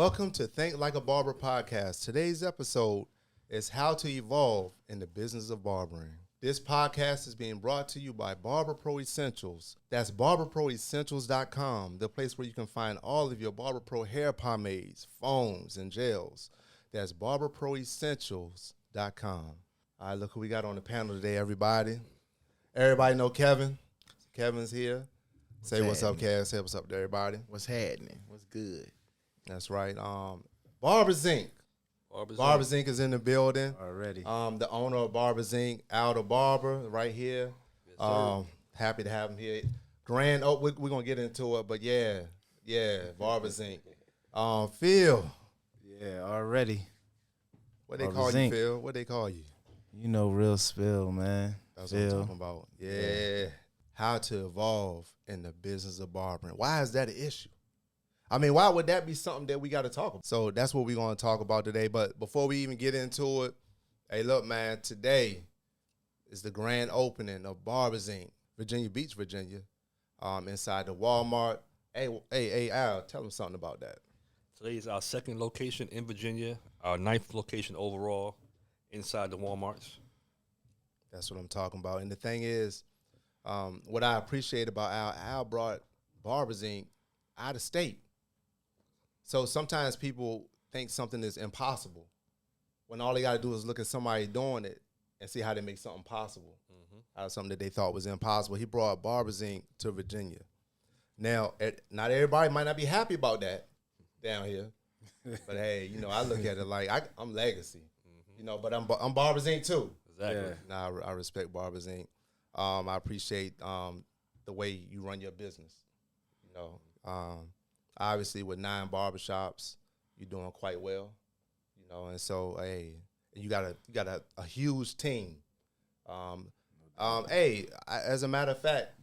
Welcome to Think Like a Barber podcast. Today's episode is how to evolve in the business of barbering. This podcast is being brought to you by BarberPro Essentials. That's barberproessentials.com, the place where you can find all of your BarberPro hair pomades, foams, and gels. That's barberproessentials.com. All right, look who we got on the panel today, everybody. Everybody know Kevin. Kevin's here. Say what's up, Kev. Say what's up to everybody. What's happening? What's good? That's right. Barberz Inc. Barberz Inc. is in the building Already. The owner of Barberz Inc., Aldo Barber, right here. Yes, happy to have him here. Grand. Oh, we're gonna get into it, but yeah, Barberz Inc. Phil. Yeah, already. What they Barberz call you, Inc. Phil? What they call you? You know, real spill, man. That's Phil. what I'm talking about. Yeah. How to evolve in the business of barbering. Why is that an issue? I mean, why would that be something that we got to talk about? So that's what we're going to talk about today. But before we even get into it, hey, look, man, today is the grand opening of Barberz Inc., Virginia Beach, Virginia, inside the Walmart. Hey, Al, tell them something about that. Today is our second location in Virginia, our 9th location overall inside the Walmarts. That's what I'm talking about. And the thing is, what I appreciate about Al brought Barberz Inc. out of state. So sometimes people think something is impossible when all they got to do is look at somebody doing it and see how they make something possible out of something that they thought was impossible. He brought Barberz Inc. to Virginia. Now, not everybody might not be happy about that down here, but hey, you know, I look at it like I'm legacy, you know, but I'm Barberz Inc. too. Exactly. Yeah. Nah, I respect Barberz Inc. I appreciate the way you run your business, you know. Obviously, with 9 barbershops, you're doing quite well, you know. And so, hey, you got a huge team. As a matter of fact,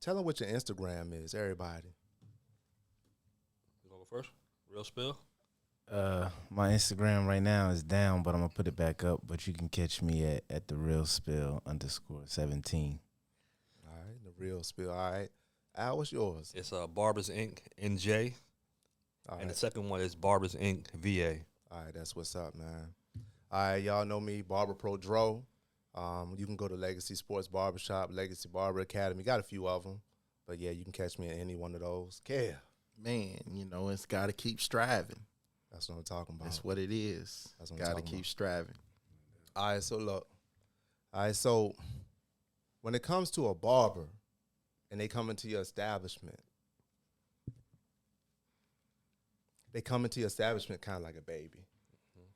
tell them what your Instagram is, everybody. You want to go first? Real spill? My Instagram right now is down, but I'm going to put it back up. But you can catch me at the real spill _17. All right, the real spill. All right. Al, what's yours? It's Barberz Inc. NJ. All and right. the second one is Barberz Inc. VA. All right, that's what's up, man. All right, y'all know me, BarberPro Dro. You can go to Legacy Sports Barbershop, Legacy Barber Academy. Got a few of them. But, yeah, you can catch me at any one of those. Yeah. Man, you know, it's got to keep striving. That's what I'm talking about. That's what it is. That's what I'm Got to talking keep about. striving. All right, so look. All right, so when it comes to a barber and they come into your establishment, they come into your establishment kind of like a baby.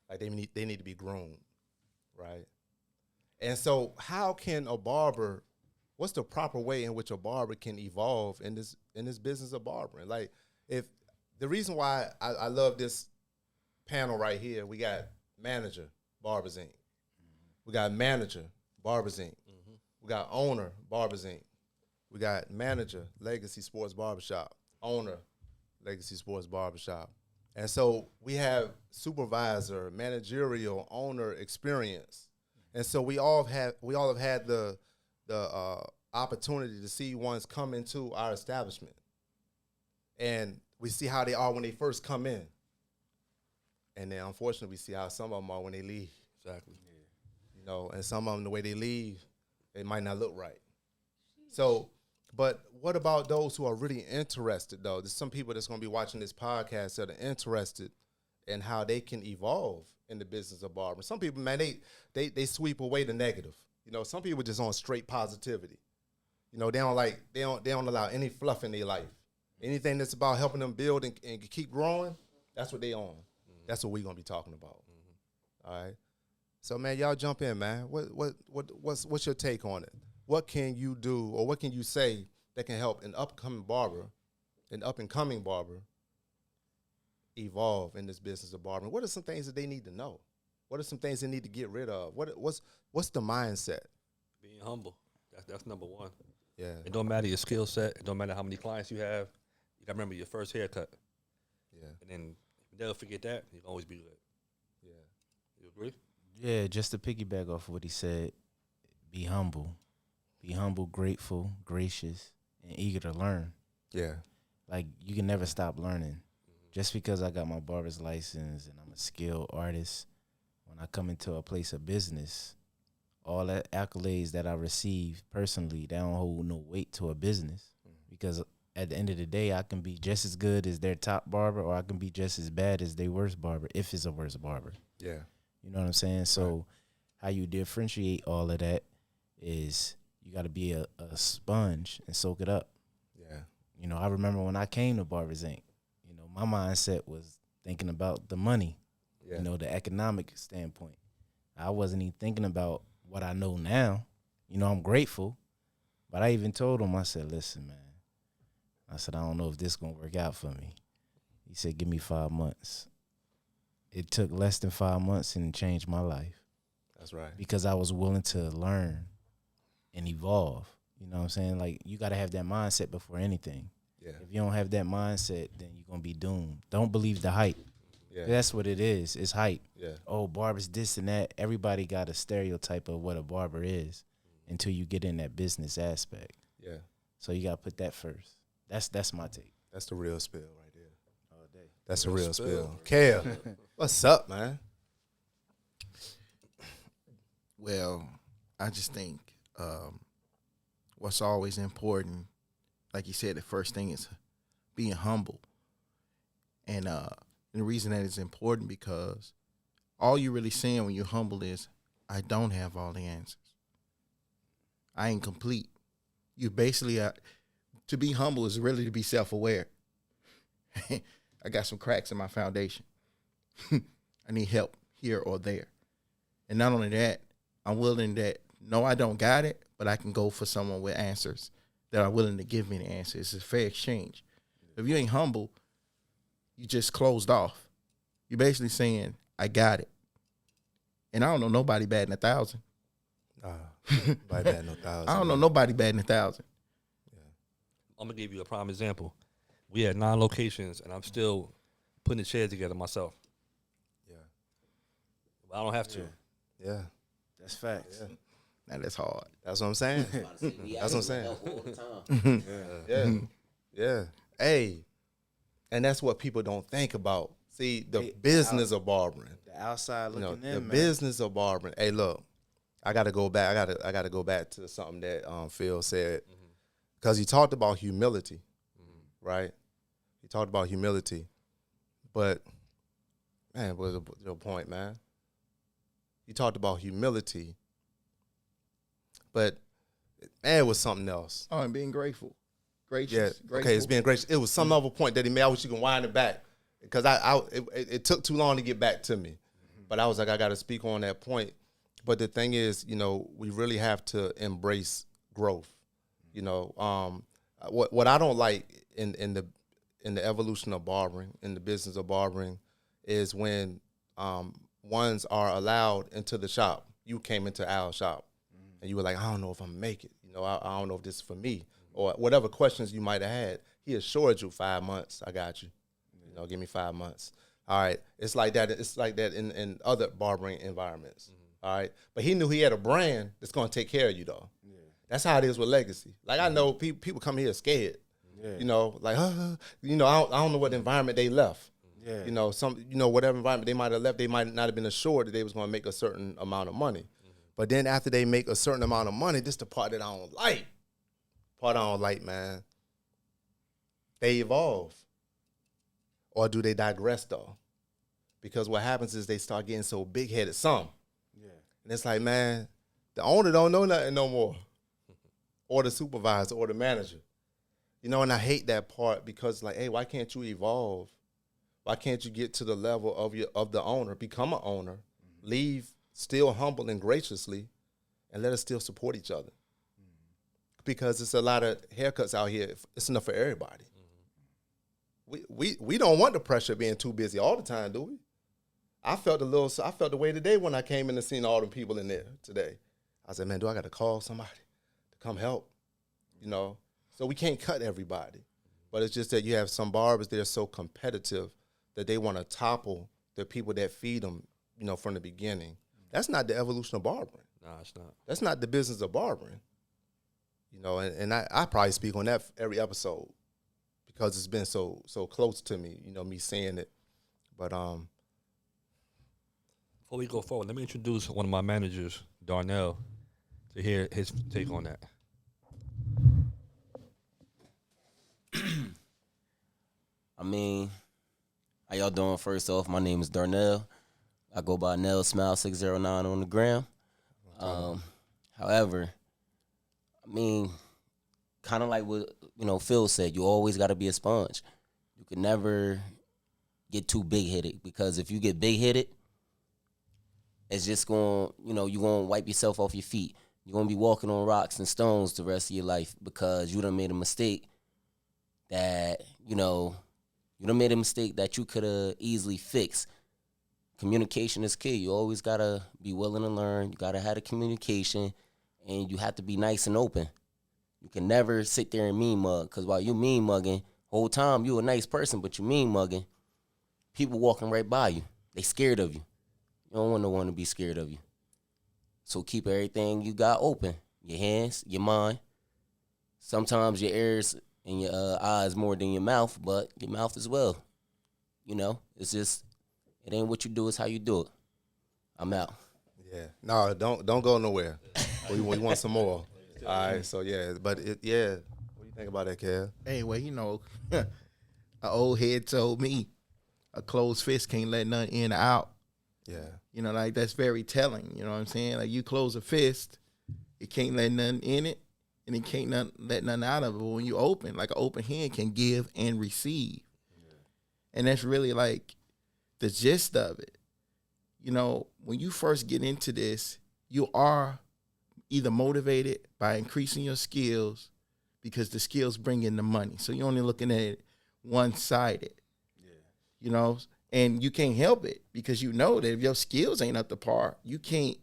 Like they need to be groomed, right? And so how can a barber, what's the proper way in which a barber can evolve in this business of barbering? Like, if the reason why I love this panel right here, we got manager, Barberz Inc. We got manager, Barberz Inc. We got owner, Barberz Inc. We got manager, Legacy Sports Barbershop. Owner, Legacy Sports Barbershop. And so we have supervisor, managerial, owner experience. And so we all have had the opportunity to see ones come into our establishment. And we see how they are when they first come in. And then unfortunately we see how some of them are when they leave. Exactly. You know, and some of them, the way they leave, it might not look right. So, but what about those who are really interested, though? There's some people that's going to be watching this podcast that are interested in how they can evolve in the business of barbering. Some people, man, they sweep away the negative. You know, some people just on straight positivity. You know, they don't allow any fluff in their life. Anything that's about helping them build and keep growing, that's what they on. That's what we're going to be talking about. All right? So, man, y'all jump in, man. What's your take on it? What can you do or what can you say that can help an up-and-coming barber evolve in this business of barbering? What are some things that they need to know? What are some things they need to get rid of? What's the mindset? Being humble. That's number one. Yeah. It don't matter your skill set. It don't matter how many clients you have. You got to remember your first haircut. Yeah. And then if you never forget that, you can always be good. Yeah. You agree? Yeah, just to piggyback off what he said, be humble. Be humble, grateful, gracious, and eager to learn. Yeah. Like, you can never stop learning. Just because I got my barber's license and I'm a skilled artist, when I come into a place of business, all that accolades that I receive personally, they don't hold no weight to a business. Because at the end of the day, I can be just as good as their top barber, or I can be just as bad as their worst barber, if it's a worse barber. Yeah. You know what I'm saying? So how you differentiate all of that is you got to be a sponge and soak it up. Yeah. You know, I remember when I came to Barbers Inc., you know, my mindset was thinking about the money, Yeah. you know, the economic standpoint. I wasn't even thinking about what I know now. You know, I'm grateful. But I even told him, I said, listen, man. I said, I don't know if this is going to work out for me. He said, give me 5 months. It took less than 5 months and it changed my life. That's right. Because I was willing to learn and evolve. You know what I'm saying? Like, you got to have that mindset before anything. Yeah. If you don't have that mindset, then you're going to be doomed. Don't believe the hype. Yeah. That's what it is. It's hype. Yeah. Oh, barber's this and that. Everybody got a stereotype of what a barber is until you get in that business aspect. Yeah. So you got to put that first. That's my take. That's the real spill right there. All day. That's the real spill. Kale, what's up, man? Well, I just think what's always important, like you said, the first thing is being humble. And the reason that it's important because all you're really saying when you're humble is, I don't have all the answers. I ain't complete. You basically, to be humble is really to be self-aware. I got some cracks in my foundation. I need help here or there. And not only that, I'm willing that, no, I don't got it, but I can go for someone with answers that are willing to give me the answers. It's a fair exchange. If you ain't humble, you just closed off. You're basically saying, I got it. And I don't know nobody batting 1,000. Nobody bad no 1,000. I don't know nobody batting 1,000. I'm gonna give you a prime example. We had 9 locations, and I'm still putting the chairs together myself. Yeah. But I don't have to. Yeah. That's facts. Yeah. Now that's hard. That's what I'm saying. That's what I'm saying. All the time. Yeah. Yeah. Hey. And that's what people don't think about. See, the business of barbering. The outside looking in, The man. business of barbering. Hey, look, I gotta go back. I gotta go back to something that Phil said. Because he talked about humility, right? He talked about humility. But, man, what was your point, man? He talked about humility. But, man, it was something else. Oh, and being grateful. Gracious. Yeah, Grateful. okay, it's being gracious. It was some other point that he made. I wish you can wind it back. Because it took too long to get back to me. But I was like, I got to speak on that point. But the thing is, you know, we really have to embrace growth. You know, what I don't like in the evolution of barbering, in the business of barbering, is when ones are allowed into the shop. You came into our shop, and you were like, I don't know if I'm gonna make it. You know, I don't know if this is for me, or whatever questions you might have had. He assured you 5 months, I got you. You know, give me 5 months. All right, it's like that. It's like that in other barbering environments. All right, but he knew he had a brand that's gonna take care of you though. That's how it is with legacy. Like, I know people come here scared. Yeah. You know, like, you know, I don't know what environment they left. Yeah. You know, whatever environment they might have left, they might not have been assured that they was going to make a certain amount of money. But then after they make a certain amount of money, this is the part that I don't like. Part I don't like, man. They evolve. Or do they digress, though? Because what happens is they start getting so big-headed, some. Yeah. And it's like, man, the owner don't know nothing no more. Or the supervisor or the manager. You know, and I hate that part because, like, hey, why can't you evolve? Why can't you get to the level of the owner, become an owner, leave still humble and graciously, and let us still support each other? Because it's a lot of haircuts out here. It's enough for everybody. We don't want the pressure of being too busy all the time, do we? I felt the way today when I came in and seen all the people in there today. I said, man, do I got to call somebody to come help? You know, so we can't cut everybody. But it's just that you have some barbers that are so competitive that they want to topple the people that feed them, you know, from the beginning. That's not the evolution of barbering. No, it's not. That's not the business of barbering. You know, and I probably speak on that every episode because it's been so close to me, me saying it. But Before we go forward, let me introduce one of my managers, Darnell, to hear his take on that. I mean, how y'all doing? First off, my name is Darnell. I go by Neals Smile 609 on the gram. However, I mean, kind of like what Phil said, you always got to be a sponge. You can never get too big headed, because if you get big headed, it's just going you're gonna wipe yourself off your feet. You're gonna be walking on rocks and stones the rest of your life because you done made a mistake that you done made a mistake that you could have easily fixed. Communication is key. You always gotta be willing to learn. You gotta have the communication, and you have to be nice and open. You can never sit there and mean mug, because while you mean mugging, whole time you a nice person, but you mean mugging, people walking right by you. They scared of you. You don't want no one to be scared of you. So keep everything you got open. Your hands, your mind. Sometimes your ears and your eyes more than your mouth, but your mouth as well. It's just, it ain't what you do, it's how you do it. I'm out. yeah, no, don't go nowhere. we want some more. All right, so yeah, but what do you think about that, Kev? Hey, well, an old head told me a closed fist can't let nothing in or out. Yeah, Like that's very telling. You know what I'm saying? Like you close a fist, it can't let nothing in it, and it can't let nothing out of it. But when you open, like an open hand can give and receive. And that's really like the gist of it. When you first get into this, you are either motivated by increasing your skills because the skills bring in the money. So you're only looking at it one-sided. And you can't help it because you know that if your skills ain't up to par, you can't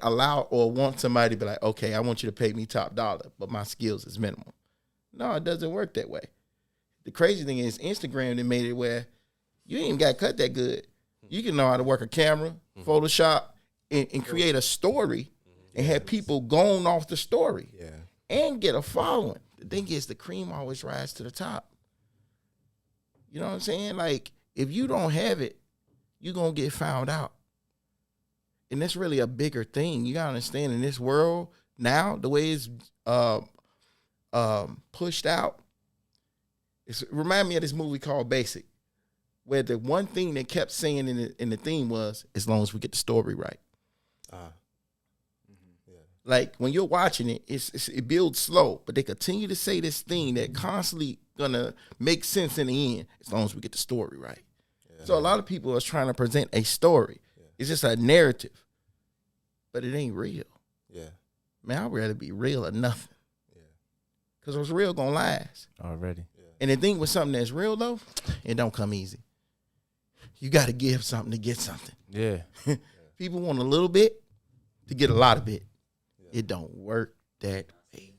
allow or want somebody to be like, okay, I want you to pay me top dollar, but my skills is minimal. No, it doesn't work that way. The crazy thing is Instagram, they made it where you ain't even got cut that good. You can know how to work a camera, Photoshop, and create a story and have people going off the story and get a following. The thing is, the cream always rises to the top. You know what I'm saying? Like, if you don't have it, you're going to get found out. And that's really a bigger thing. You got to understand, in this world now, the way it's pushed out, it remind me of this movie called Basic, where the one thing they kept saying in the theme was, as long as we get the story right. Like, when you're watching it, it builds slow, but they continue to say this thing that constantly gonna make sense in the end, as long as we get the story right. Yeah. So a lot of people are trying to present a story. Yeah. It's just a narrative, but it ain't real. Yeah, man, I'd rather be real or nothing. Yeah, because what's real gonna last already. Yeah. And the thing with something that's real though, it don't come easy. You got to give something to get something. Yeah, people want a little bit to get a lot of it. Yeah. It don't work that way.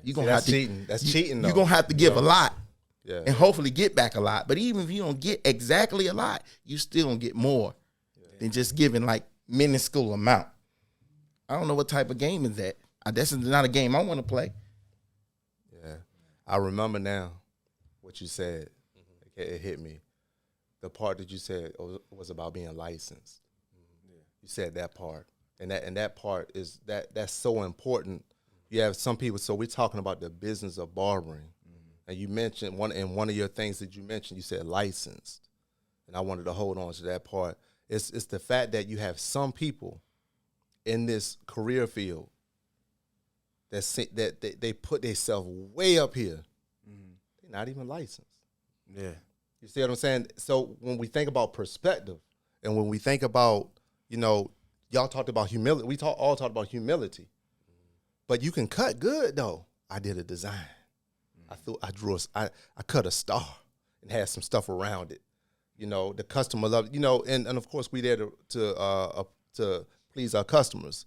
You're gonna have to cheating. That's cheating though. You're gonna have to give a lot. Yeah. And hopefully get back a lot. But even if you don't get exactly a lot, you still don't get more than just giving like minuscule amount. I don't know what type of game is that. This is not a game I want to play. Yeah. I remember now what you said. It hit me. The part that you said was about being licensed. You said that part. And that part is that's so important. You have some people, so we're talking about the business of barbering. And you mentioned one of your things that you mentioned, you said licensed. And I wanted to hold on to that part. It's the fact that you have some people in this career field that they put themselves way up here. They're not even licensed. Yeah. You see what I'm saying? So when we think about perspective and when we think about, y'all talked about humility. We all talked about humility. But you can cut good though. I did a design. I cut a star and had some stuff around it. The customer loved it. And of course we there to please our customers.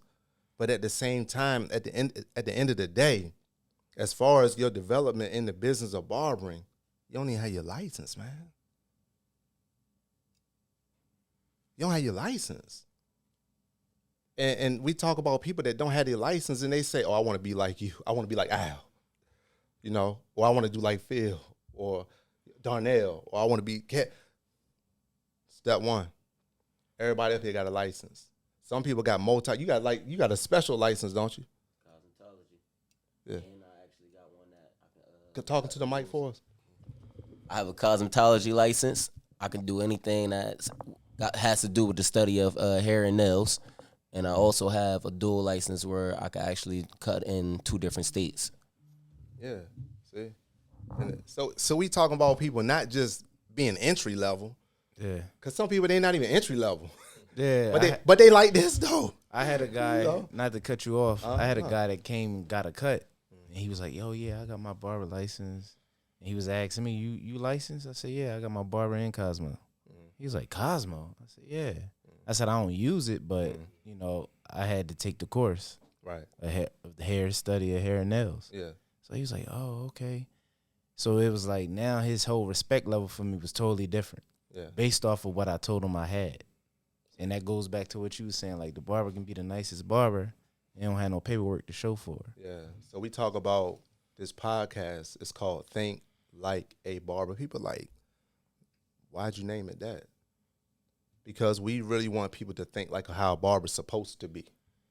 But at the same time, at the end of the day, as far as your development in the business of barbering, you don't even have your license, man. You don't have your license. And we talk about people that don't have their license and they say, oh, I want to be like you. I want to be like Al. you know, or I want to do like Phil or Darnell, or I want to be Cat. Step one, everybody up here got a license. Some people got you got a special license, don't you? Cosmetology. Yeah. And I actually got one that I can. Talking to the mic for us. I have a cosmetology license. I can do anything that has to do with the study of hair and nails. And I also have a dual license where I can actually cut in 2 different states. Yeah. See? And so we talking about people not just being entry level. Yeah. Cause some people they not even entry level. Yeah. But they like this though. I had a guy, You know? not to cut you off, I had a Uh-huh. guy that came and got a cut. And he was like, yo, yeah, I got my barber license. And he was asking me, you licensed? I said, yeah, I got my barber and Cosmo. He was like, Cosmo? I said, yeah. I said, I don't use it, but, you know, I had to take the course. Right. Of the hair study of hair and nails. Yeah. So he was like, oh, okay. So it was like now his whole respect level for me was totally different Yeah. based off of what I told him I had. And that goes back to what you were saying, like the barber can be the nicest barber. They don't have no paperwork to show for it. Yeah. So we talk about this podcast. It's called Think Like a Barber. People like, why'd you name it that? Because we really want people to think like how a barber's supposed to be.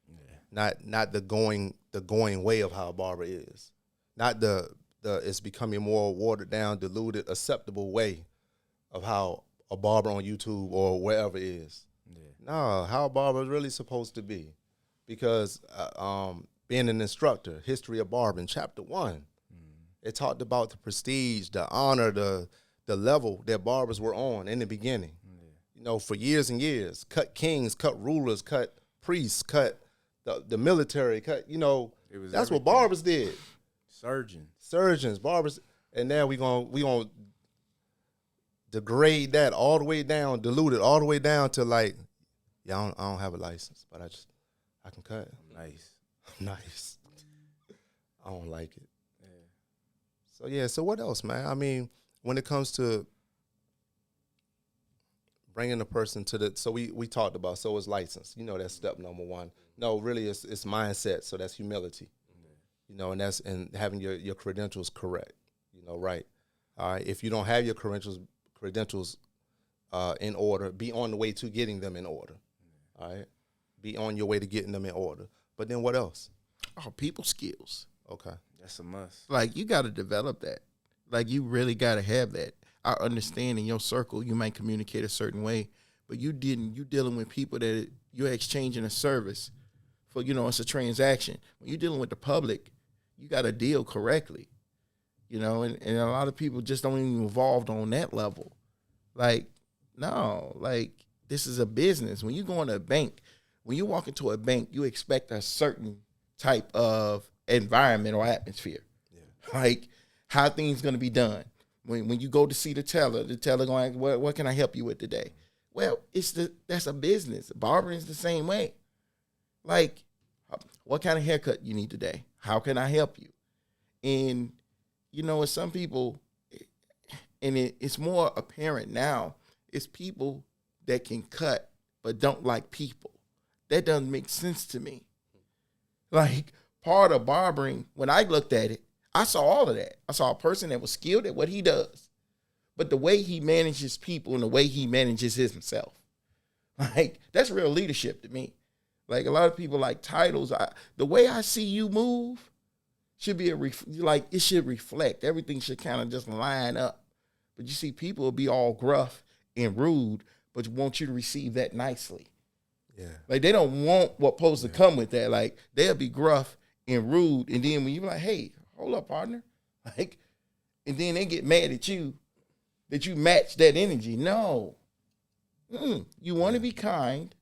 Yeah. Not the going way of how a barber is. Not the it's becoming more watered down, diluted, acceptable way of how a barber on YouTube or wherever is. Yeah. No, how a barber is really supposed to be. Because being an instructor, History of Barbering, Chapter 1, it talked about the prestige, the honor, the level that barbers were on in the beginning. You know, for years and years, cut kings, cut rulers, cut priests, cut the military, cut, you know, that's what barbers did. Surgeons, barbers, and now we gonna degrade that all the way down, dilute it all the way down to like, yeah, I don't have a license, but I can cut. Nice. Nice. I don't like it. Yeah. So what else, man? I mean, when it comes to bringing a person to the, so we talked about, so it's license. You know, that's step number 1. No, really, it's mindset. So that's humility. You know, and having your credentials correct. You know, right. All right. If you don't have your credentials in order, be on the way to getting them in order. All right. Be on your way to getting them in order. But then what else? Oh, people skills. Okay. That's a must. Like, you got to develop that. Like, you really got to have that. I understand in your circle you might communicate a certain way, but you dealing with people that you're exchanging a service for, you know, it's a transaction. When you're dealing with the public, you got to deal correctly, you know, and a lot of people just don't even evolve on that level. Like, no, like, this is a business. When you go into a bank, when you walk into a bank, you expect a certain type of environment or atmosphere. Yeah. Like, how things going to be done. When you go to see the teller going, what can I help you with today? Well, that's a business. Barbering is the same way. Like, what kind of haircut you need today? How can I help you? And, you know, with some people, and it's more apparent now, it's people that can cut but don't like people. That doesn't make sense to me. Like, part of barbering, when I looked at it, I saw all of that. I saw a person that was skilled at what he does, but the way he manages people and the way he manages himself, like, that's real leadership to me. Like, a lot of people like titles. The way I see you move should be it should reflect. Everything should kind of just line up. But you see, people will be all gruff and rude, but want you to receive that nicely. Yeah. Like, they don't want what's supposed to come with that. Like, they'll be gruff and rude, and then when you be like, hey, hold up, partner. Like, and then they get mad at you that you match that energy. No. You want to be kind,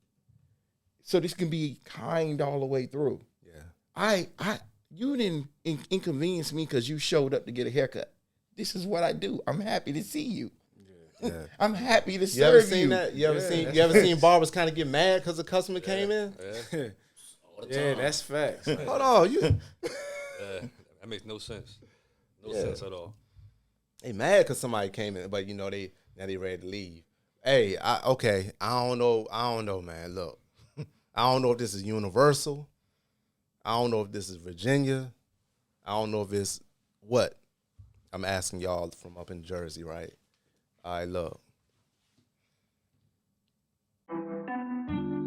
so this can be kind all the way through. Yeah. You didn't inconvenience me because you showed up to get a haircut. This is what I do. I'm happy to see you. Yeah. I'm happy to serve you. You ever seen that? You ever seen barbers kind of get mad because a customer came in? Yeah, that's facts. Hold on, you. That makes no sense. No sense at all. They mad because somebody came in, but you know they ready to leave. Hey, I don't know, man. Look, I don't know if this is universal. I don't know if this is Virginia. I don't know if it's what? I'm asking y'all from up in Jersey, right? All right, look.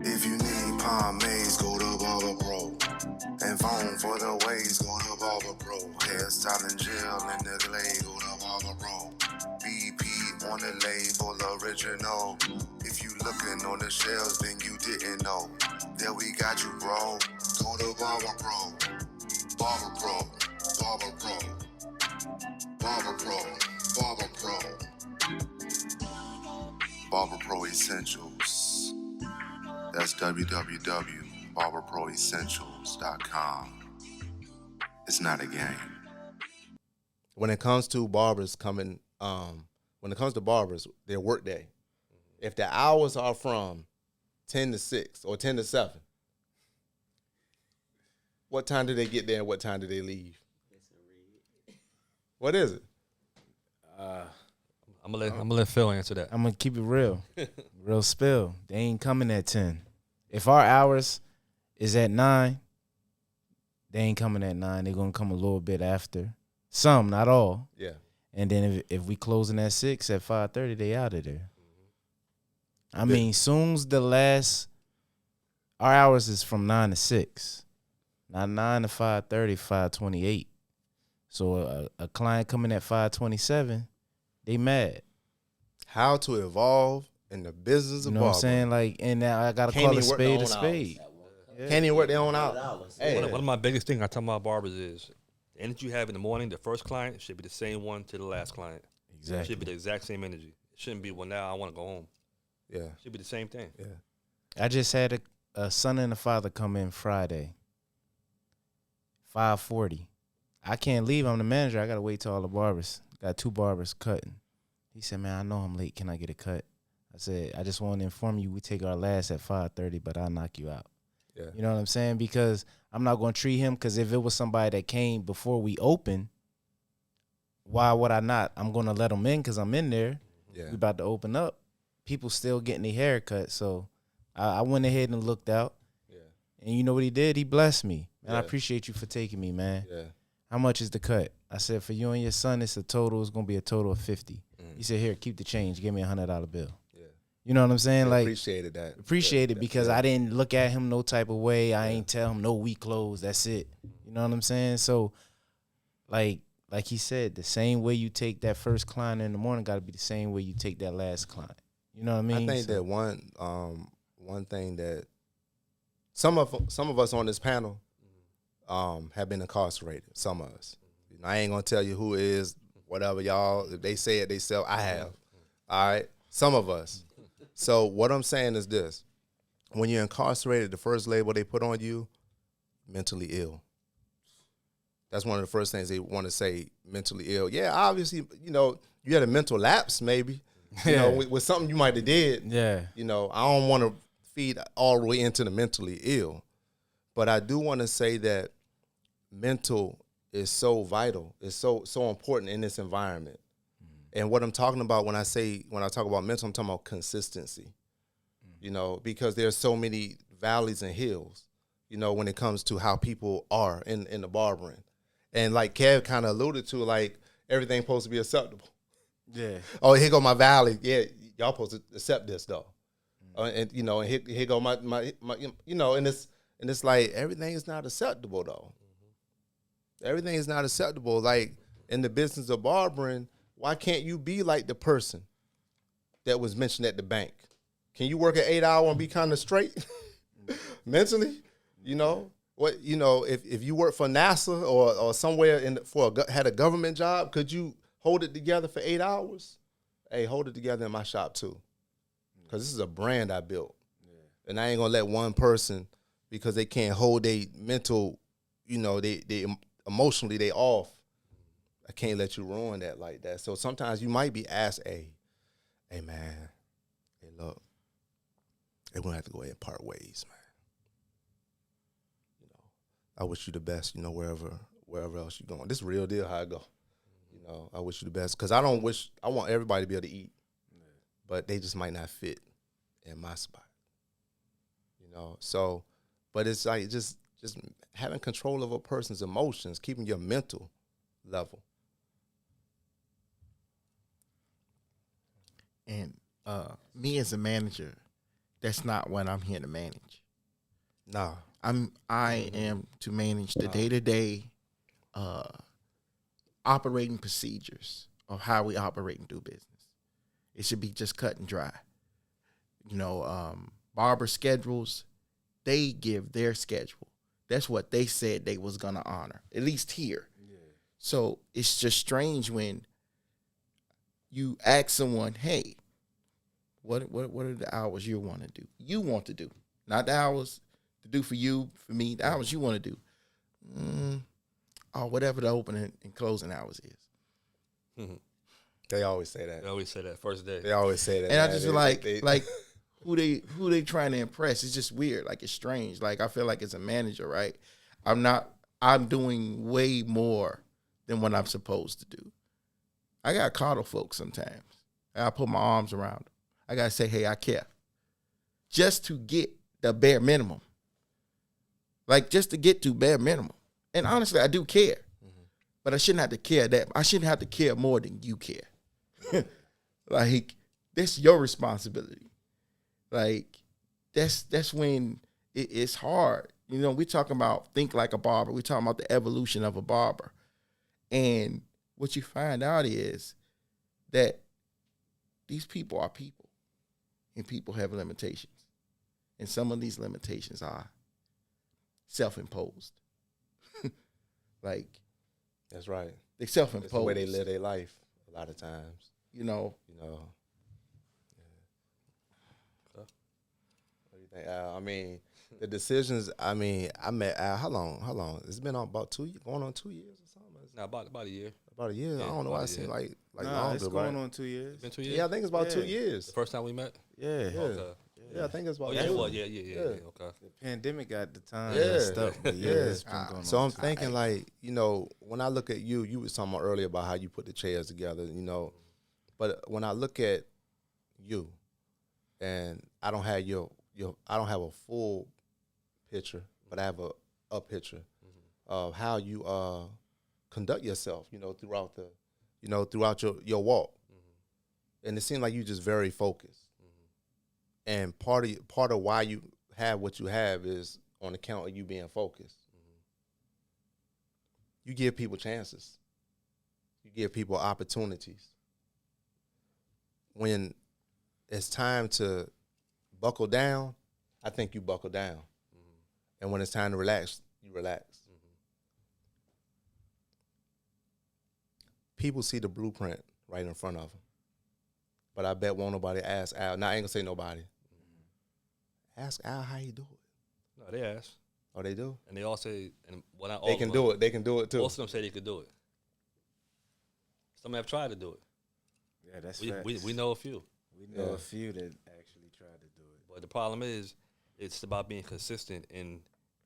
If you need pomades, go to BarberPro. And phone for the waves, go to BarberPro. Hairstyling gel in the glade, go to BarberPro. BP on the label, original. If you looking on the shelves, then you didn't know. There we got you, bro. Go to BarberPro. BarberPro. BarberPro. BarberPro. BarberPro. BarberPro Essentials. That's www.barberproessentials.com. It's not a game. When it comes to barbers their work day, if the hours are from 10 to 6 or 10 to 7, what time do they get there and what time do they leave? What is it? I'm gonna let Phil answer that. I'm gonna keep it real, real spill. They ain't coming at 10. If our hours is at 9, they ain't coming at 9. They gonna come a little bit after. Some, not all. Yeah. And then if we closing at 6, at 5:30, they out of there. I mean, soon's our hours is from 9 to 6, not 9 to 5:30, 5:28. So a client coming at 5:27, they mad. How to evolve in the business of You know what I'm barbering. saying? Like, and now I gotta Can't call a even work their spade own a spade. Can't even work their own hours. Hey, One of my biggest things I tell my barbers is the energy you have in the morning, the first client should be the same one to the last client. It Exactly. should be the exact same energy. It shouldn't be, well, now I want to go home. yeah, It should be the same thing. yeah. I just had a son and a father come in Friday, 5:40. I can't leave. I'm the manager. I got to wait till all the barbers. Got 2 barbers cutting. He said, man, I know I'm late. Can I get a cut? I said, I just want to inform you we take our last at 5:30, but I'll knock you out. Yeah. You know what I'm saying? Because I'm not going to treat him, because if it was somebody that came before we open, why would I not? I'm going to let them in because I'm in there. Yeah. We about to open up. People still getting their hair cut. So I went ahead and looked out. Yeah. And you know what he did? He blessed me. And I Yeah. appreciate you for taking me, man. Yeah. How much is the cut? I said, for you and your son, it's going to be a total of 50. Mm. He said, here, keep the change. Give me $100 bill. Yeah. You know what I'm saying? Yeah, Like, appreciated that. appreciate Yeah, it because yeah. I didn't look at him no type of way. I ain't tell him no, we closed. That's it. You know what I'm saying? So, like he said, the same way you take that first client in the morning got to be the same way you take that last client. You know what I mean? I think So- that one thing that some of us on this panel have been incarcerated. Some of us. You know, I ain't gonna tell you who it is, whatever y'all. If they say it, they sell. I have. All right. Some of us. So what I'm saying is this: when you're incarcerated, the first label they put on you, mentally ill. That's one of the first things they want to say, mentally ill. Yeah, obviously, you know, you had a mental lapse, maybe. You know, with something you might have did. Yeah. You know, I don't want to feed all the way into the mentally ill, but I do want to say that mental is so vital. It's so important in this environment. And what I'm talking about when I talk about mental, I'm talking about consistency. You know, because there's so many valleys and hills, you know, when it comes to how people are in the barbering. And like Kev kind of alluded to, like, everything's supposed to be acceptable. Yeah. Oh, here go my valley. Yeah, y'all supposed to accept this though. And you know, and here go my you know, and it's like everything is not acceptable though. Everything is not acceptable. Like in the business of barbering, why can't you be like the person that was mentioned at the bank? Can you work an 8-hour and be kind of straight mentally? You know what? You know, if you work for NASA or somewhere had a government job, could you hold it together for 8 hours? Hey, hold it together in my shop too, because this is a brand I built, and I ain't gonna let one person, because they can't hold their mental, you know, they emotionally they off. I can't let you ruin that like that. So sometimes you might be asked, hey man, hey look, we're gonna have to go ahead and part ways, man. You know, I wish you the best, you know, wherever else you're going. This is real deal how I go. You know, I wish you the best, because I want everybody to be able to eat, but they just might not fit in my spot. You know, so, but it's like just having control of a person's emotions, keeping your mental level. And me as a manager, that's not what I'm here to manage. Nah. I am to manage the day-to-day operating procedures of how we operate and do business. It should be just cut and dry. You know, barber schedules, they give their schedule. That's what they said they was gonna honor, at least here. Yeah. So it's just strange when you ask someone, hey, what are the hours you want to do? You want to do, not the hours to do for you, for me, the hours you want to do. Or whatever the opening and closing hours is. Mm-hmm. They always say that. They always say that first day. They always say that. And man, I just feel like who they trying to impress. It's just weird. Like, it's strange. Like, I feel like as a manager, right, I'm doing way more than what I'm supposed to do. I got to coddle folks sometimes. I got to put my arms around them. I got to say, hey, I care. Just to get the bare minimum. Like, just to get to bare minimum. And honestly, I do care. Mm-hmm. But I shouldn't have to care that. I shouldn't have to care more than you care. Like, that's your responsibility. Like, that's when it's hard. You know, we're talking about think like a barber. We're talking about the evolution of a barber. And what you find out is that these people are people. And people have limitations. And some of these limitations are self-imposed. Like, that's right. They self-imposed. It's the way they live their life a lot of times. You know. Yeah. What do you think, Al? I mean, the decisions. I mean, I met Al. How long? It's been on about 2 years, going on 2 years or something. No, about a year. About a year. Yeah, I don't know why it seemed like longer. It's going right? on 2 years. It's been 2 years. Yeah, I think it's about 2 years. The first time we met. Yeah. Okay. Yeah, I think it's about. Yeah. two. Well, yeah. Okay. The pandemic got the time Yeah. messed up. But it's been going So on. I'm thinking, like, you know, when I look at you was talking about earlier about how you put the chairs together, you know. But when I look at you, and I don't have I don't have a full picture, but I have a picture of how you conduct yourself, you know, throughout your walk, and it seems like you just very focused. And part of why you have what you have is on account of you being focused. You give people chances. You give people opportunities. When it's time to buckle down, I think you buckle down. And when it's time to relax, you relax. People see the blueprint right in front of them. But I bet won't nobody ask Al. Now, I ain't gonna say nobody. Ask Al how he do it. No, they ask. Oh, they do? And they all say, and when they can do it. They can do it too. Most of them say they could do it. Some have tried to do it. Yeah, that's we know a few. We know a few that actually tried to do it. But the problem is, it's about being consistent in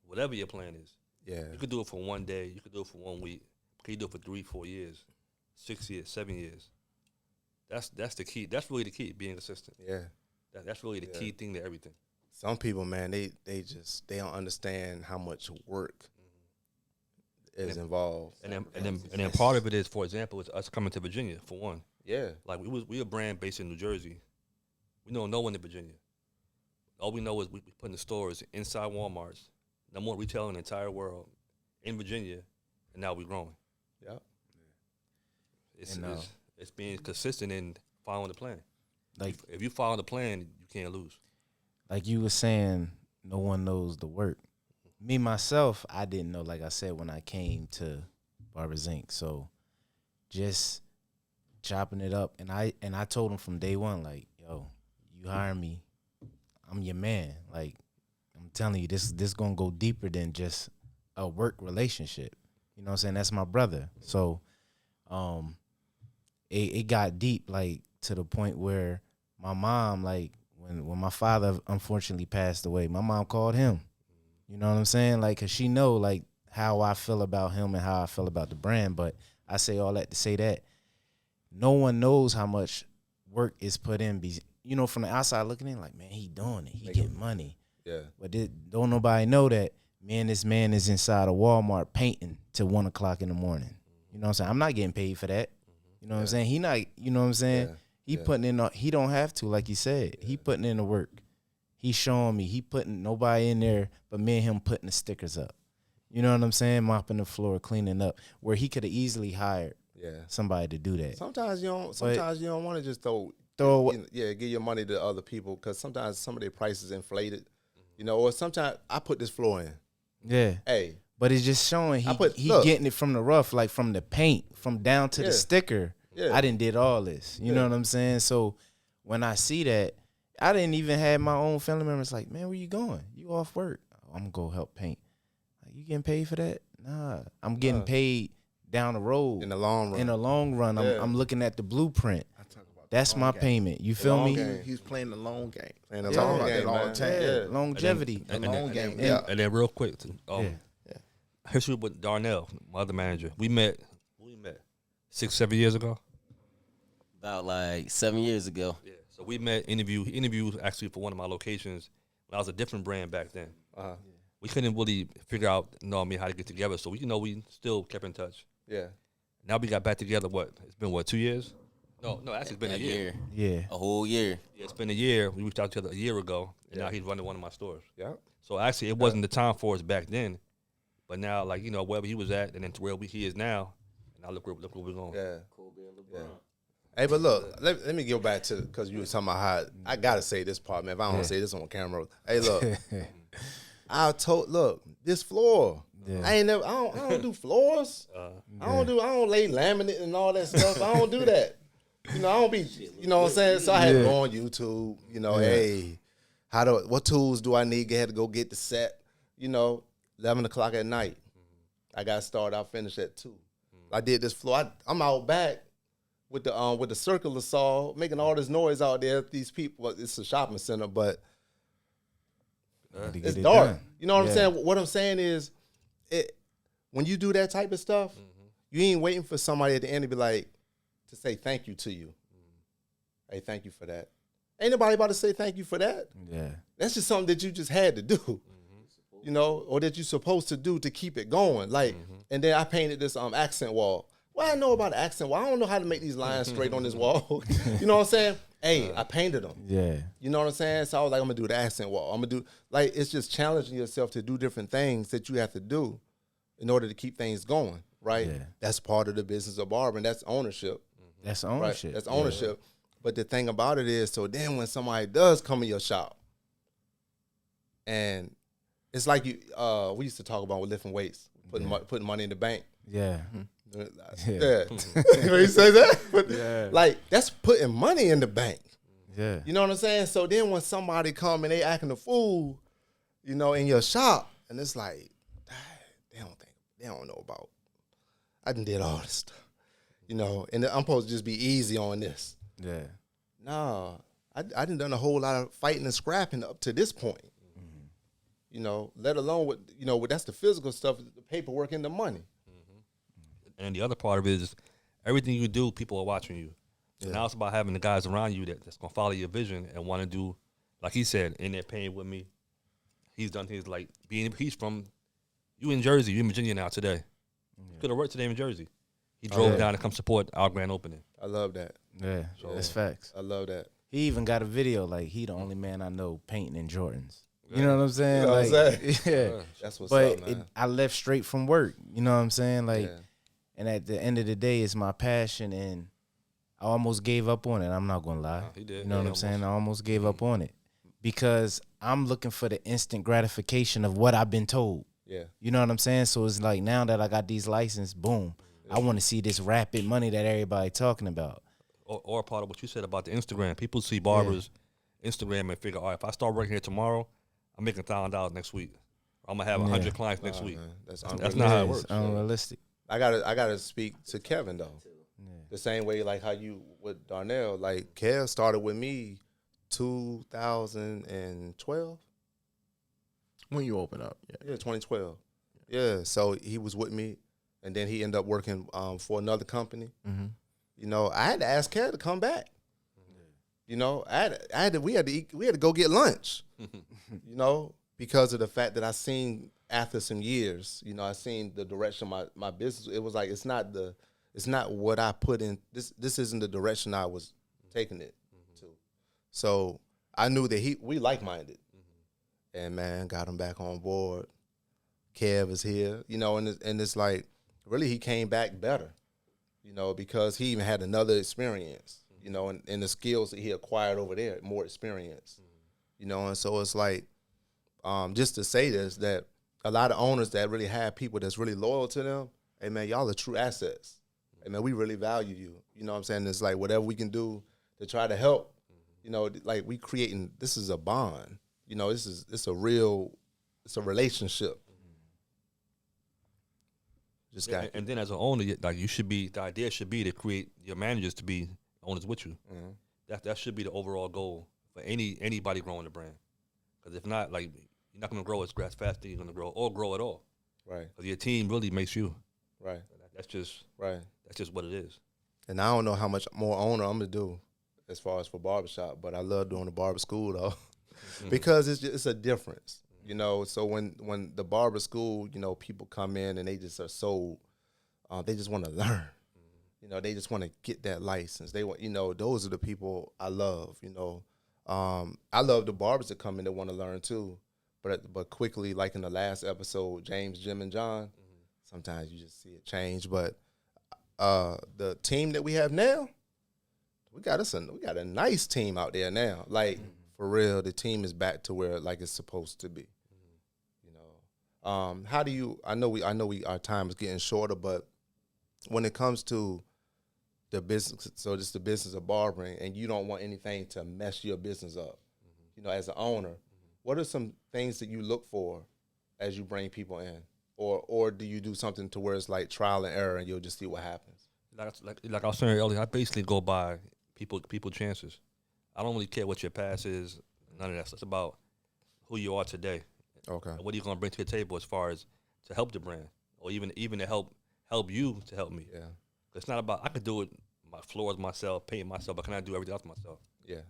whatever your plan is. Yeah. You could do it for one day. You could do it for 1 week. You could do it for 3, 4 years, 6 years, 7 years. That's the key. That's really the key, being consistent. Yeah. That's really the key thing to everything. Some people, man, they don't understand how much work is involved. And then part of it is, for example, is us coming to Virginia, for one. Yeah. Like, we a brand based in New Jersey. We know no one in Virginia. All we know is we put in the stores inside Walmarts, number one retailer in the entire world, in Virginia, and now we're growing. Yep. It's being consistent in following the plan. Like, if you follow the plan, you can't lose. Like you were saying, no one knows the work. Me, myself, I didn't know, like I said, when I came to Barberz Inc. So just chopping it up. And I told him from day one, like, yo, you hire me, I'm your man. Like, I'm telling you, this going to go deeper than just a work relationship. You know what I'm saying? That's my brother. So it got deep, like, to the point where my mom, like, when my father unfortunately passed away, my mom called him. You know what I'm saying? Like, because she know, like, how I feel about him and how I feel about the brand. But I say all that to say that no one knows how much work is put in. You know, from the outside looking in, like, man, he doing it. He getting money. Yeah. But don't nobody know that, man, this man is inside a Walmart painting till 1 o'clock in the morning. You know what I'm saying? I'm not getting paid for that. You know what I'm saying? He not, you know what I'm saying? He putting in, he don't have to, like you said. He putting in the work. He showing me. He putting nobody in there but me and him putting the stickers up. You know what I'm saying? Mopping the floor, cleaning up, where he could have easily hired somebody to do that. Sometimes you don't want to just throw give your money to other people, because sometimes some of their prices inflated. You know, or sometimes I put this floor in. Yeah. Hey. But it's just showing he getting it from the rough, like from the paint, from down to the sticker. Yeah. I done did all this. You know what I'm saying? So when I see that, I didn't even have my own family members like, man, where you going? You off work? I'm going to go help paint. Like, you getting paid for that? Nah. I'm getting paid down the road. In the long run. In the long run. I'm looking at the blueprint. That's my payment. You feel me? He's playing the long game. Playing the long game, man. Longevity. And long game. And then real quick, history with Darnell, my other manager. We met 6-7 years ago. About like 7 years ago. Yeah. So we met, interviewed actually for one of my locations when I was a different brand back then. We couldn't really figure out, how to get together. So we still kept in touch. Yeah. Now we got back together. It's been 2 years? No, actually it's been a year. Yeah. A whole year. Yeah, it's been a year. We reached out to each other a year ago, and now he's running one of my stores. Yeah. So actually, it wasn't the time for us back then, but now, wherever he was at, and then to where he is now, and now look where we're going. Yeah. Hey, but look, let me go back to, because you were talking about how I gotta say this part, man. If I don't want to say this on camera, hey, look, this floor. Yeah. I don't do floors. I don't lay laminate and all that stuff. I don't do that. I don't be, what I'm saying? So I had to go on YouTube, hey, what tools do I need? I had to go get the set, 11 o'clock at night. I got started, I'll finish at 2. I did this floor. I'm out back with the circular saw, making all this noise out there. These people, it's a shopping center, but it's dark. Done. You know what I'm saying? What I'm saying is, when you do that type of stuff, you ain't waiting for somebody at the end to be like, to say thank you to you. Hey, thank you for that. Ain't nobody about to say thank you for that. Yeah. That's just something that you just had to do, or that you're supposed to do to keep it going. Like, and then I painted this accent wall. Well, I know about the accent wall. I don't know how to make these lines straight on this wall. You know what I'm saying? Hey, I painted them. Yeah. You know what I'm saying? So I was like, I'm going to do the accent wall. I'm going to do, it's just challenging yourself to do different things that you have to do in order to keep things going, right? Yeah. That's part of the business of barbering. That's ownership. That's ownership. Right? That's ownership. Yeah. But the thing about it is, so then when somebody does come in your shop, and it's like we used to talk about with lifting weights, putting money in the bank. Yeah. Yeah. You say that? But that's putting money in the bank. Yeah. You know what I'm saying? So then when somebody come and they acting a fool, in your shop, and it's like, they don't know about, I done did all this stuff. And I'm supposed to just be easy on this. Yeah. No, I done a whole lot of fighting and scrapping up to this point. Let alone with that's the physical stuff, the paperwork and the money. And the other part of it is everything you do, people are watching you. So now it's about having the guys around you that's going to follow your vision and want to do, like he said, in there paying with me. He's done his, he's from, you in Jersey, you in Virginia now today. Yeah. Could have worked today in Jersey. He drove down to come support our grand opening. I love that. Yeah, that's facts. I love that. He even got a video, he the only man I know painting in Jordans. You know what I'm saying? You know what I'm saying? Yeah. That's what's up, man. I left straight from work. You know what I'm saying? And at the end of the day, it's my passion, and I almost gave up on it. I'm not going to lie. He did. You know what I'm saying? I almost gave up on it because I'm looking for the instant gratification of what I've been told. Yeah. You know what I'm saying? So it's like now that I got these licenses, boom, I want to see this rapid money that everybody talking about. Or part of what you said about the Instagram. People see barbers Instagram and figure, all right, if I start working here tomorrow, I'm making $1,000 next week. I'm going to have 100 clients next week. Man. That's not how it works. It's unrealistic. I gotta speak to Kevin though. Yeah. The same way how you with Darnell. Kev started with me 2012. When you open up. Yeah, 2012. Yeah. So he was with me, and then he ended up working for another company. Mm-hmm. I had to ask Kev to come back. We had to go get lunch. Because of the fact that I seen after some years, you know, I seen the direction my business. It was like it's not what I put in. This isn't the direction I was taking it to. So I knew that we like-minded, and man, got him back on board. Kev is here, you know, and it's like really he came back better, you know, because he even had another experience, you know, and the skills that he acquired over there, more experience, you know, and so it's like just to say this, that a lot of owners that really have people that's really loyal to them, hey man, y'all are true assets. Hey man, we really value you. You know what I'm saying? It's like whatever we can do to try to help, you know, like we creating, this is a bond. You know, it's a relationship. Just got and then as an owner, like the idea should be to create your managers to be owners with you. That should be the overall goal for anybody growing the brand. Because if not, like you're not going to grow as fast as you're going to grow or grow at all. Right. Because your team really makes you. Right. That's just right. That's just what it is. And I don't know how much more owner I'm gonna do as far as for Barber Shop, but I love doing the Barber School though, because it's a difference. You know, so when the Barber School, you know, people come in and they just are so, they just want to learn. You know, they just want to get that license. They want, you know, those are the people I love. You know, I love the barbers that come in that want to learn too, but quickly, like in the last episode, James, Jim, and John, sometimes you just see it change. But the team that we have now, we got a nice team out there now. Like for real, the team is back to where like it's supposed to be. How do you? I know our time is getting shorter, but when it comes to the business, so just the business of barbering, and you don't want anything to mess your business up, you know, as an owner, what are some things that you look for as you bring people in, or do you do something to where it's like trial and error, and you'll just see what happens? Like I was saying earlier, I basically go by people chances. I don't really care what your past is, none of that. It's about who you are today. Okay. And what are you going to bring to the table as far as to help the brand, or even to help you to help me? Yeah. It's not about I could do it my floors myself, paint myself, but can I do everything else myself? Yeah.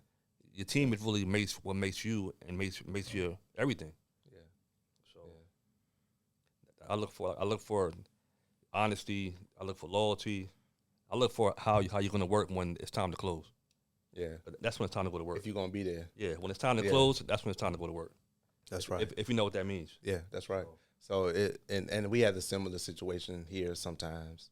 Your team is really what makes you and makes you everything. Yeah. So I look for honesty. I look for loyalty. I look for how you're going to work when it's time to close. Yeah. That's when it's time to go to work. If you're gonna be there. Yeah. When it's time to close, that's when it's time to go to work. That's right. If you know what that means. Yeah, that's right. So and we had a similar situation here sometimes.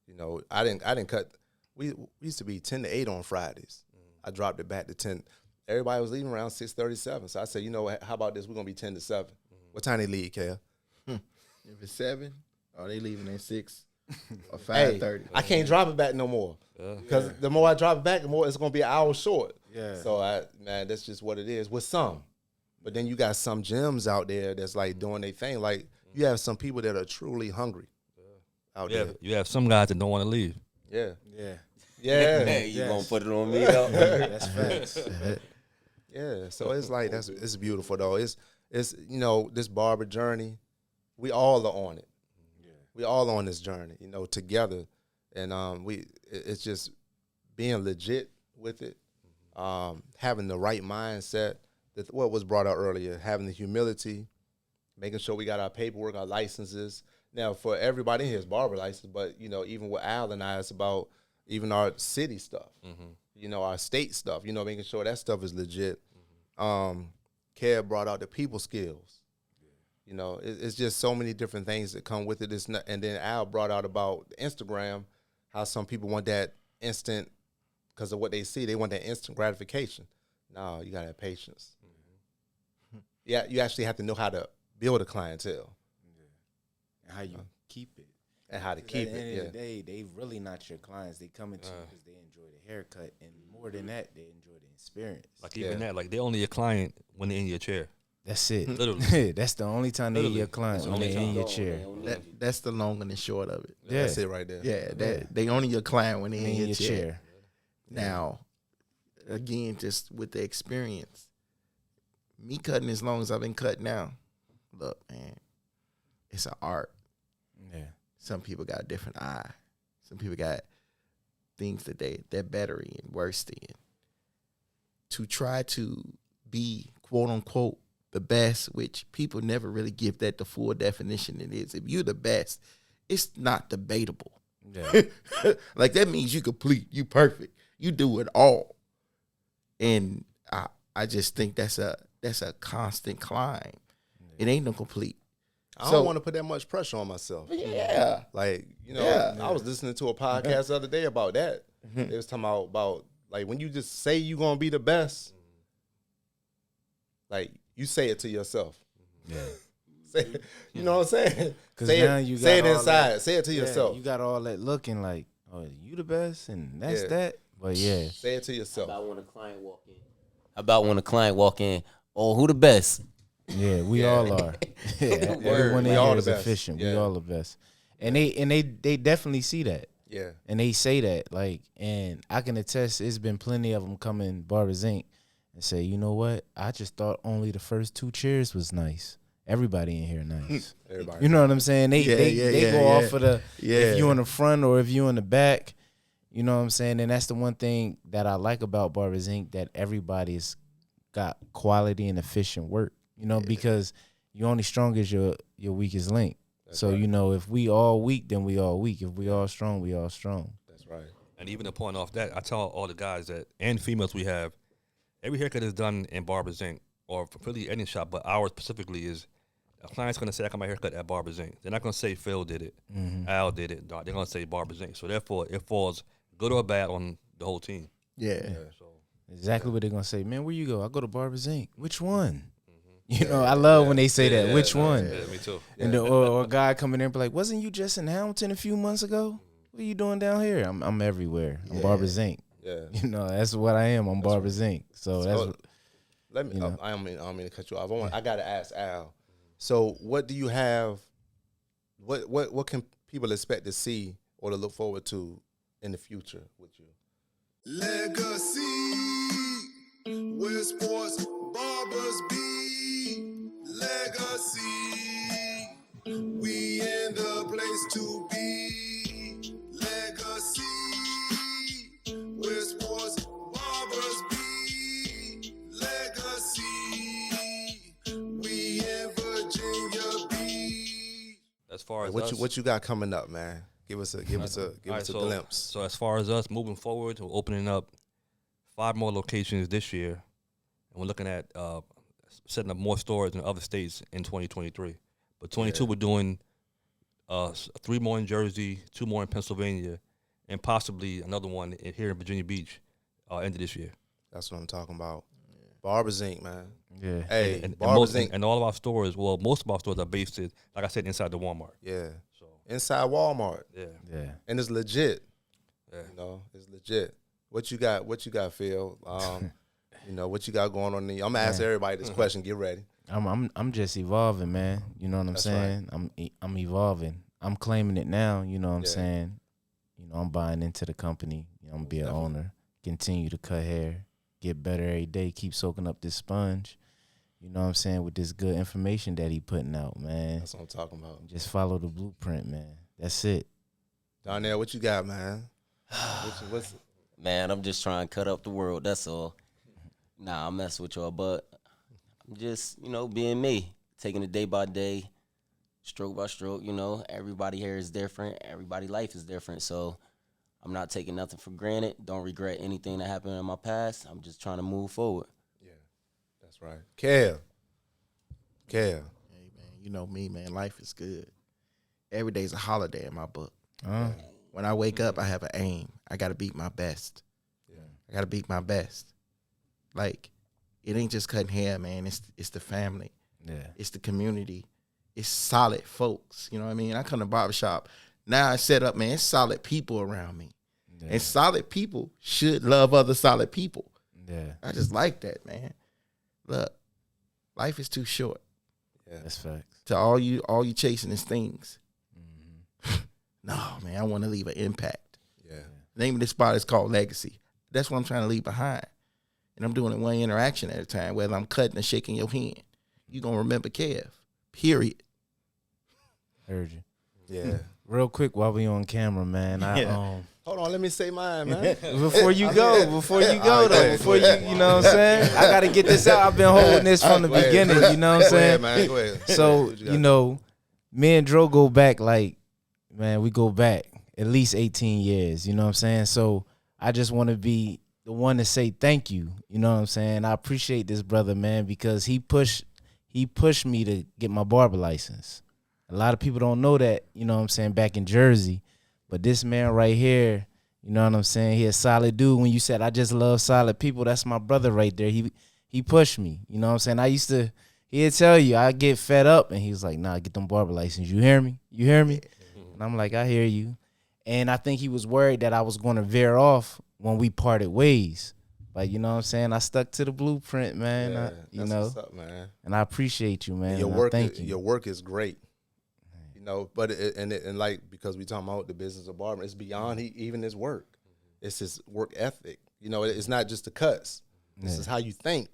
You know, I didn't cut. We used to be 10 to 8 on Fridays. I dropped it back to 10. Everybody was leaving around 6:37. So I said, you know what? How about this? We're gonna be 10 to 7. What time they leave, Kel? If it's 7, they leaving at 6 or 5:30. I can't drop it back no more. Because the more I drop it back, the more it's gonna be an hour short. Yeah. So that's just what it is with some. But then you got some gyms out there that's like doing their thing. Like you have some people that are truly hungry out there. You have some guys that don't want to leave. Yeah. Yeah. Yeah. Hey, you gonna put it on me though? That's facts. Yeah. So it's like it's beautiful though. It's you know, this barber journey, we all are on it. Yeah. We all on this journey, you know, together. And it's just being legit with it, having the right mindset. What was brought out earlier, having the humility, making sure we got our paperwork, our licenses. Now, for everybody in here is barber license, but, you know, even with Al and I, it's about even our city stuff, you know, our state stuff, you know, making sure that stuff is legit. Kev brought out the people skills. You know, it's just so many different things that come with it. And then Al brought out about Instagram, how some people want that instant, because of what they see, they want that instant gratification. No, you got to have patience. Yeah, you actually have to know how to build a clientele. And how you keep it. And how to keep it, At the end of the day, they really not your clients. They coming to you because they enjoy the haircut. And more than that, they enjoy the experience. Like even that, like they're only your client when they're in your chair. That's it. Literally. That's the only time they're your client, when they're in your chair. That's the long and the short of it. Yeah. That's it right there. Yeah, they only your client when they in your chair. Yeah. Now, again, just with the experience, me cutting as long as I've been cut now, look, man, it's an art. Yeah. Some people got a different eye. Some people got things that they're better in, worse in. To try to be, quote unquote, the best, which people never really give that the full definition it is. If you're the best, it's not debatable. Yeah. Like that means you complete, you perfect, you do it all. And I just think that's a constant climb. It ain't no complete. I don't want to put that much pressure on myself. Yeah. Like, I was listening to a podcast the other day about that. They was talking about like when you just say you're going to be the best, like you say it to yourself. Yeah. Say, you know what I'm saying? Say now it, you got say it all inside. that, say it to yourself. You got all that looking like, oh, you the best, and that's that. But yeah. Say it to yourself. How about when a client walk in? Oh, who the best? Yeah, we all are. Yeah, everyone in here is efficient. Yeah. We all the best, and they definitely see that. Yeah, and they say that and I can attest. It's been plenty of them coming Barberz Inc. and say, you know what? I just thought only the first 2 chairs was nice. Everybody in here nice. everybody. You know what I'm saying? They go off of the if you in the front or if you in the back. You know what I'm saying? And that's the one thing that I like about Barberz Inc. that everybody's got quality and efficient work. Because you're only strong as your weakest link. That's so, right. If we all weak, then we all weak. If we all strong, we all strong. That's right. And even to point off that, I tell all the guys that and females we have, every haircut is done in Barberz Inc. or really any shop, but ours specifically is a client's going to say, I got my haircut at Barberz Inc. They're not going to say Phil did it, Al did it. They're going to say Barberz Inc. So, therefore, it falls good or bad on the whole team. Yeah. So exactly what they're going to say. Man, where you go? I go to Barberz Inc. Which one? I love when they say that. Which one? Yeah, me too. And or a guy coming in and be like, wasn't you just in Hamilton a few months ago? What are you doing down here? I'm everywhere. I'm Barberz Inc. Yeah. That's what I am. I'm Barberz Inc. So that's let me. I don't mean to cut you off. I got to ask Al. So, what do you have? What can people expect to see or to look forward to in the future with you? Legacy, where sports barbers be. Legacy, we in the place to be. Legacy, where sports barbers be. Legacy, we in Virginia Beach. As far as What you got coming up, man? Give us a glimpse. So as far as us moving forward, we're opening up 5 more locations this year, and we're looking at setting up more stores in other states in 2023. But 22, we're doing 3 more in Jersey, 2 more in Pennsylvania, and possibly another one here in Virginia Beach end of this year. That's what I'm talking about. Barberz Inc., man. Yeah. Hey, and Barberz Inc. And all of our stores, well, most of our stores are based, like I said, inside the Walmart. Yeah. So inside Walmart. Yeah. And it's legit. Yeah. It's legit. What you got, Phil? What you got going on? I'm gonna ask everybody this question. Get ready. I'm just evolving, man. You know what I'm saying? Right. I'm evolving. I'm claiming it now. You know what I'm saying? I'm buying into the company. I'm gonna be an owner. Continue to cut hair. Get better every day. Keep soaking up this sponge. You know what I'm saying? With this good information that he putting out, man. That's what I'm talking about. Just follow the blueprint, man. That's it. Darnell, what you got, man? What's Man, I'm just trying to cut up the world. That's all. Nah, I mess with y'all, but I'm just, being me, taking it day by day, stroke by stroke. Everybody here is different. Everybody's life is different. So I'm not taking nothing for granted. Don't regret anything that happened in my past. I'm just trying to move forward. Yeah, that's right. Kev. Hey, man, you know me, man. Life is good. Every day's a holiday in my book. When I wake up, I have an aim. I got to beat my best. Yeah. I got to beat my best. Like, it ain't just cutting hair, man. It's the family. Yeah. It's the community. It's solid folks. You know what I mean? I come to Barber Shop. Now I set up, man, it's solid people around me. Yeah. And solid people should love other solid people. Yeah. I just like that, man. Look, life is too short. Yeah. That's facts. To all you chasing is things. No, man, I want to leave an impact. Yeah. The name of this spot is called Legacy. That's what I'm trying to leave behind. And I'm doing it one interaction at a time, whether I'm cutting or shaking your hand. You're going to remember Kev, period. Heard you. Yeah. Real quick while we on camera, man, Hold on, let me say mine, man. Before you go, before you know what I'm saying? I got to get this out. I've been holding this from the beginning, you know what I'm saying? Go ahead, man. Go ahead. So, you know, me and Dro go back like, man, we go back at least 18 years, you know what I'm saying? So I just want to be the one to say thank you, you know what I'm saying? I appreciate this brother, man, because he pushed me to get my barber license. A lot of people don't know that, you know what I'm saying, back in Jersey. But this man right here, you know what I'm saying, he a solid dude. When you said, I just love solid people, that's my brother right there. He pushed me, you know what I'm saying? He'd tell you, I get fed up, and he was like, nah, get them barber license. You hear me? You hear me? And I'm like, I hear you. And I think he was worried that I was going to veer off when we parted ways. Like, you know what I'm saying? I stuck to the blueprint, man. Yeah, you know, what's up, man. And I appreciate you, man. Thank you. Your work is great. You know, but and like, because we talking about the business of barbering, it's beyond even his work. It's his work ethic. You know, it's not just the cuts. This is how you think.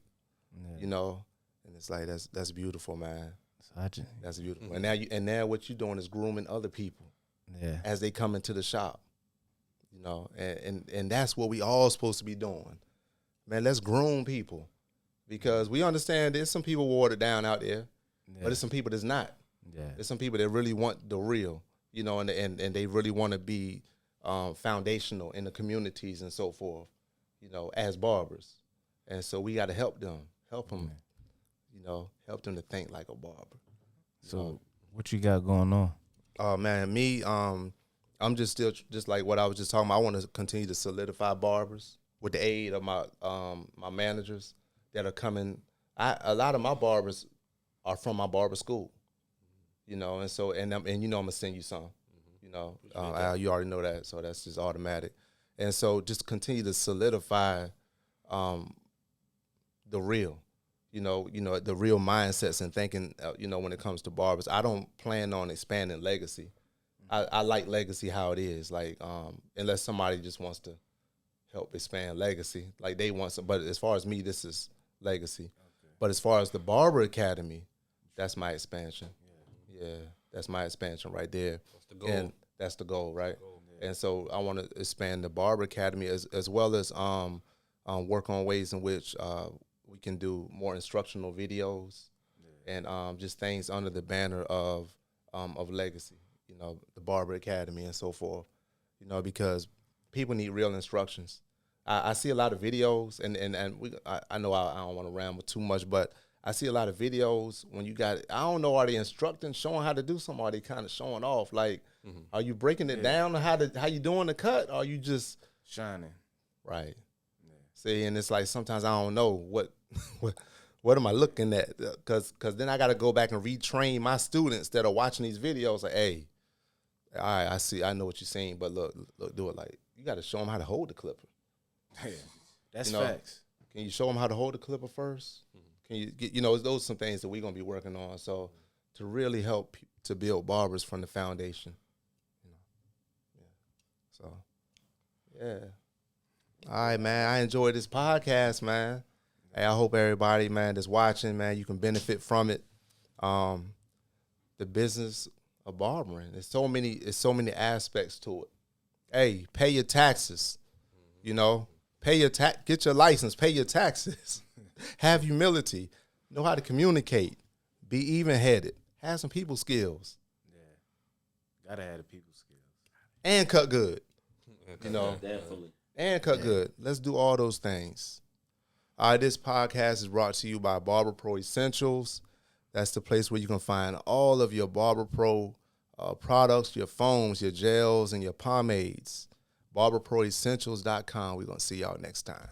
You know, and it's like that's beautiful, man. That's beautiful. And now what you're doing is grooming other people. Yeah. As they come into the shop. You know, and that's what we all supposed to be doing. Man, let's groom people, because we understand there's some people watered down out there, but there's some people that's not. Yeah. There's some people that really want the real, you know, and they really want to be foundational in the communities and so forth, you know, as barbers. And so we got to help them, you know, help them to think like a barber. So what you got going on? Oh, man, me, I'm just like what I was just talking about. I want to continue to solidify barbers with the aid of my my managers that are coming. A lot of my barbers are from my barber school, you know, and so and you know I'm gonna send you some, you know, you already know that, so that's just automatic, and so just continue to solidify the real, you know the real mindsets and thinking, you know, when it comes to barbers. I don't plan on expanding legacy. I like legacy how it is, like unless somebody just wants to help expand legacy, like they want some. But as far as me, this is legacy. Okay. But as far as the Barber Academy, that's my expansion. Yeah, that's my expansion right there. That's the goal. And that's the goal, right? And so I want to expand the Barber Academy as well as work on ways in which we can do more instructional videos and just things under the banner of legacy. You know, the Barber Academy and so forth, you know, because people need real instructions. I see a lot of videos, and I know I don't want to ramble too much, but I see a lot of videos when you got, I don't know, are they instructing, showing how to do something, or are they kind of showing off? Like, are you breaking it down, or how you doing the cut, or are you just shining? Right. Yeah. See, and it's like sometimes I don't know what am I looking at, because then I got to go back and retrain my students that are watching these videos. Like, hey, all right, I see, I know what you're saying, but look, do it like, you got to show them how to hold the clipper. Yeah, that's facts. Can you show them how to hold the clipper first? Can you get, you know, those are some things that we're going to be working on. So to really help to build barbers from the foundation, you know. Yeah. So, yeah. All right, man. I enjoyed this podcast, man. Hey, I hope everybody, man, that's watching, man, you can benefit from it. The business of barbering. There's so many aspects to it. Hey, pay your taxes. You know, get your license, pay your taxes. Have humility. Know how to communicate. Be even-headed. Have some people skills. Yeah. Gotta have the people skills. And cut good. You know. Definitely. And cut good. Let's do all those things. All right, this podcast is brought to you by BarberPro Essentials. That's the place where you can find all of your BarberPro products, your foams, your gels, and your pomades. BarberProEssentials.com. We're going to see y'all next time.